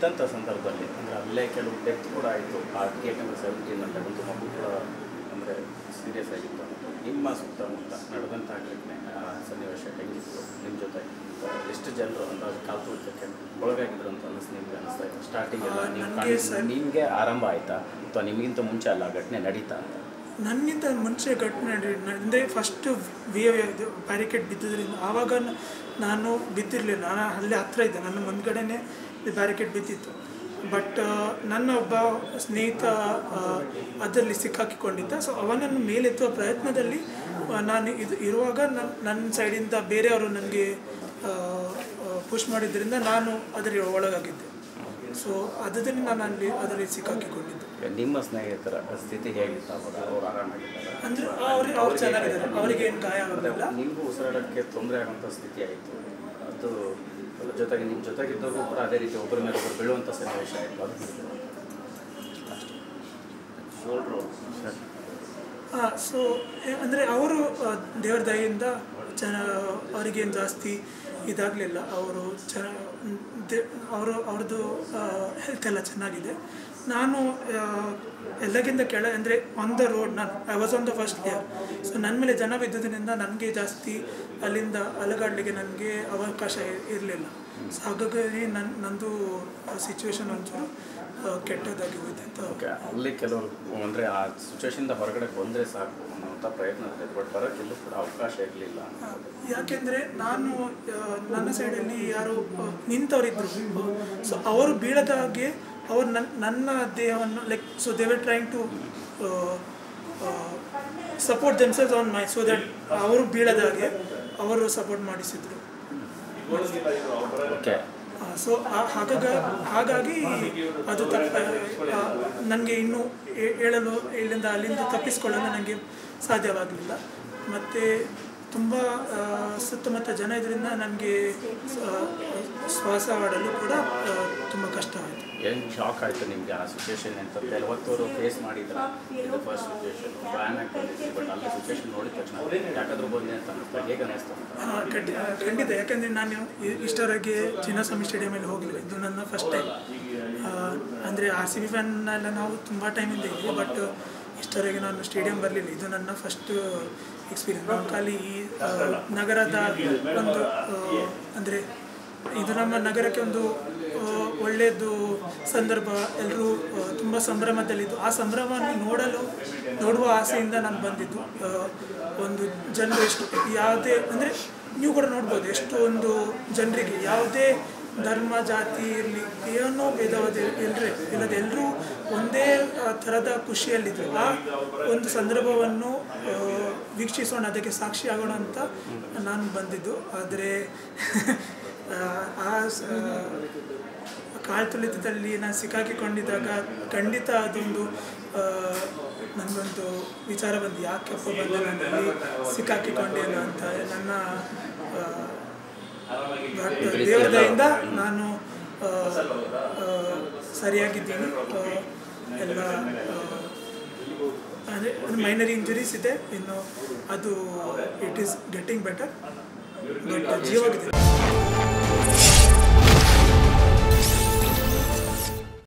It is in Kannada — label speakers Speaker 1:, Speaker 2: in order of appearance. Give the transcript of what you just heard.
Speaker 1: ಇದ್ದಂಥ ಸಂದರ್ಭದಲ್ಲಿ ಅಂದರೆ ಅಲ್ಲೇ ಕೆಲವು ಡೆತ್ ಕೂಡ ಆಯಿತು. ಆ 17 ಅಂತ ಒಂದು ಮಗು ಕೂಡ ಅಂದರೆ ಸೀರಿಯಸ್ ಆಗಿತ್ತು. ನಿಮ್ಮ ಸುತ್ತಮುತ್ತ ನಡೆದಂಥ ಘಟನೆ ಸನ್ನಿವೇಶ ಹೆಂಗಿತ್ತು ನಿಮ್ಮ ಜೊತೆ? ಎಷ್ಟು ಜನರು ಅಂದಾಜು ಕಾಲು ತುಳಿತಕ್ಕೆ ಒಳಗಾಗಿದ್ರು ಅಂತ ನಿಮ್ಗೆ ಅನಿಸ್ತಾ ಇತ್ತು ಸ್ಟಾರ್ಟಿಂಗ್ ಎಲ್ಲ? ನಿಮಗೆ ಆರಂಭ ಆಯಿತಾ ಅಥವಾ ನಿಮಗಿಂತ ಮುಂಚೆ ಅಲ್ಲ ಘಟನೆ ನಡೀತಾ ಅಂತ?
Speaker 2: ನನಗಿಂತ ಮುಂಚೆ ಘಟನೆ ಅಂದರೆ ಫಸ್ಟು ಬ್ಯಾರಿಕೇಡ್ ಬಿದ್ದಿದ್ದರಿಂದ ಆವಾಗ ನಾನು ಬಿದ್ದಿರಲಿಲ್ಲ. ನಾನು ಅಲ್ಲೇ ಹತ್ತಿರ ಇದ್ದೆ, ನನ್ನ ಮುಂದ್ಗಡೆನೇ ಬ್ಯಾರಿಕೇಡ್ ಬಿದ್ದಿತ್ತು. ಬಟ್ ನನ್ನ ಒಬ್ಬ ಸ್ನೇಹಿತ ಅದರಲ್ಲಿ ಸಿಕ್ಕಾಕಿಕೊಂಡಿದ್ದ. ಸೊ ಅವನನ್ನು ಮೇಲೆತ್ತುವ ಪ್ರಯತ್ನದಲ್ಲಿ ನಾನು ಇರುವಾಗ ನನ್ನ ಸೈಡಿಂದ ಬೇರೆಯವರು ನನಗೆ ಪುಷ್ ಮಾಡಿದ್ದರಿಂದ ನಾನು ಅದರಲ್ಲಿ ಒಳಗಾಗಿದ್ದೆ. ಸೊ ಅದರಿಂದ ನಾನು ಅದರಲ್ಲಿ ಸಿಕ್ಕಾಕಿಕೊಂಡಿದ್ದೆ.
Speaker 1: ನಿಮ್ಮ ಸ್ನೇಹಿತರ ಸ್ಥಿತಿ ಹೇಗಿತ್ತು ಅವಾಗ? ಅವರು ಆರಾಮಾಗಿದ್ದಾರೆ
Speaker 2: ಅಂದರೆ ಅವ್ರು ಚೆನ್ನಾಗಿದ್ದಾರೆ, ಅವರಿಗೆ ಏನು ಗಾಯ ಆಗೋದಿಲ್ಲ.
Speaker 1: ನಿಮಗೂ ಉಸಿರಾಡೋಕ್ಕೆ ತೊಂದರೆ ಆಗುವಂಥ ಸ್ಥಿತಿ ಆಯಿತು. ಅದು ಜೊತೆಗೆ ನಿಮ್ಮ ಜೊತೆಗಿದ್ದವರು ಕೂಡ ಅದೇ ರೀತಿ ಒಬ್ಬರ ಮೇಲೆ ಒಬ್ಬರು ಬೀಳುವಂಥ ಸನ್ನಿವೇಶ ಆಯಿತು. ಅದು
Speaker 2: ಸೊ ಅಂದರೆ ಅವರು ದೇವರ ದಯೆಯಿಂದ ಅವರಿಗೇನು ಜಾಸ್ತಿ ಇದಾಗಲಿಲ್ಲ. ಅವರು ಅವ್ರದ್ದು ಹೆಲ್ತ್ ಎಲ್ಲ ಚೆನ್ನಾಗಿದೆ. ನಾನು ಎಲ್ಲಕ್ಕಿಂತ ಅಂದರೆ on the road I was on the first year. So ನನ್ನ ಮೇಲೆ ಜನ ಬಿದ್ದುದರಿಂದ ನನಗೆ ಜಾಸ್ತಿ ಅಲ್ಲಿಂದ ಅಲಗಾಡಲಿಕ್ಕೆ ನನಗೆ ಅವಕಾಶ ಇರಲಿಲ್ಲ. ಸೊ ಹಾಗಾಗಿ ನಂದು ಸಿಚುವೇಶನ್ ಒಂಚೂರು ಕೆಟ್ಟದಾಗಿ ಹೋಯ್ತು ಅಂತ.
Speaker 1: ಓಕೆ, ಅಲ್ಲಿ ಕೆಲವರು ಅಂದರೆ ಆ ಸಿಚುವೇಶನಿಂದ ಹೊರಗಡೆ ಬಂದರೆ ಸಾಕು ಅನ್ನೋಂಥ ಪ್ರಯತ್ನ ಇದೆ. ಬಟ್ ಬರೋಕ್ಕೆಲ್ಲೂ ಕೂಡ ಅವಕಾಶ ಇರಲಿಲ್ಲ.
Speaker 2: ಯಾಕೆಂದರೆ ನಾನು ನನ್ನ ಸೈಡಲ್ಲಿ ಯಾರು ನಿಂತವರಿದ್ದರು. ಸೊ ಅವರು ಬೀಳದಾಗೆ ಅವರು ನನ್ನ ದೇಹವನ್ನು so they were trying to support themselves on my, so that ಅವರು ಬೀಳದಾಗೆ ಅವರು ಸಪೋರ್ಟ್ ಮಾಡಿಸಿದ್ರು.
Speaker 1: ಓಕೆ,
Speaker 2: ಸೊ ಹಾಗಾಗಿ ಅದು ನನಗೆ ಇನ್ನೂ ಇಲ್ಲಿಂದ ಅಲ್ಲಿಂದ ತಪ್ಪಿಸ್ಕೊಳ್ಳಲು ನನಗೆ ಸಾಧ್ಯವಾಗಲಿಲ್ಲ. ಮತ್ತು ತುಂಬ ಸುತ್ತಮುತ್ತ ಜನ ಇದರಿಂದ ನನಗೆ ಶ್ವಾಸ ಆಡಲು ಕೂಡ ತುಂಬ ಕಷ್ಟ ಆಯಿತು.
Speaker 1: ಏನು ಶಾಕ್ ಆಯಿತು ನಿಮಗೆ ಆ ಸಿಚುವೇಶನ್ ಅಂತ? 40 ಫೇಸ್ ಮಾಡಿದ್ರೆ ಇದು ಫಸ್ಟ್ ಸಿಚುವೇಶನ್ ಪ್ಲ್ಯಾನ್ ಆಗ್ತಿತ್ತು. ಬಟ್ ಅಲ್ಲಿ ಸಿಚುವೇಶನ್ ನೋಡಿದ ತಕ್ಷಣ ಯಾಕಾದರೂ ಬಂದೆ ಅಂತ ಅನ್ನಿಸ್ತಾ, ಹೇಗೆ ಅನ್ನಿಸ್ತು?
Speaker 2: ಖಂಡಿತ. ಯಾಕೆಂದರೆ ನಾನು ಇಷ್ಟವರೆಗೆ ಚಿನ್ನಸ್ವಾಮಿ ಸ್ಟೇಡಿಯಮಲ್ಲಿ ಹೋಗಲಿಲ್ಲ. ಇದು ನನ್ನ ಫಸ್ಟ್ ಟೈಮ್. ಅಂದರೆ RCB ಫ್ಯಾನ್ ಎಲ್ಲ ನಾವು ತುಂಬ ಟೈಮಿಂದ ಇದ್ವಿ. ಬಟ್ ಇಷ್ಟವರೆಗೆ ನಾನು ಸ್ಟೇಡಿಯಂ ಬರಲಿಲ್ಲ. ಇದು ನನ್ನ ಫಸ್ಟ್ ಎಕ್ಸ್ಪೀರಿಯನ್ಸ್. ನಾನು ಖಾಲಿ ಈ ನಗರದ ಒಂದು ಅಂದರೆ ಇದು ನಮ್ಮ ನಗರಕ್ಕೆ ಒಂದು ಒಳ್ಳೆಯದು ಸಂದರ್ಭ. ಎಲ್ಲರೂ ತುಂಬ ಸಂಭ್ರಮದಲ್ಲಿದ್ದು ಆ ಸಂಭ್ರಮವನ್ನು ನೋಡುವ ಆಸೆಯಿಂದ ನಾನು ಬಂದಿದ್ದು. ಒಂದು ಜನರು ಎಷ್ಟು ಯಾವುದೇ ಅಂದರೆ ನೀವು ಕೂಡ ನೋಡ್ಬೋದು, ಎಷ್ಟೊಂದು ಜನರಿಗೆ ಯಾವುದೇ ಧರ್ಮ ಜಾತಿ ಇರಲಿ ಏನೋ ಭೇದವಾದ ಇಲ್ಲದೆ ಎಲ್ಲರೂ ಒಂದೇ ಥರದ ಖುಷಿಯಲ್ಲಿದ್ದರು. ಆ ಒಂದು ಸಂದರ್ಭವನ್ನು ವೀಕ್ಷಿಸೋಣ, ಅದಕ್ಕೆ ಸಾಕ್ಷಿಯಾಗೋಣ ಅಂತ ನಾನು ಬಂದಿದ್ದು. ಆದರೆ ಆ ಕಾಲ್ತುಳಿತದಲ್ಲಿ ನಾನು ಸಿಕ್ಕಾಕಿಕೊಂಡಿದ್ದಾಗ ಖಂಡಿತ ಅದೊಂದು ನನಗೊಂದು ವಿಚಾರ ಬಂದು, ಯಾಕೆಪ್ಪ ಬಂದೆ ನನ್ನಲ್ಲಿ ಸಿಕ್ಕಾಕಿಕೊಂಡೇನು ಅಂತ. ನನ್ನ ದೇವರ ದಯೆಯಿಂದ ನಾನು ಸರಿಯಾಗಿದ್ದೀನಿ. ಎಲ್ಲ ಅಂದರೆ ಮೈನರ್ ಇಂಜುರೀಸ್ ಇದೆ, ಇನ್ನು ಅದು it is getting better. But ಜೀವಾಗಿದೆ.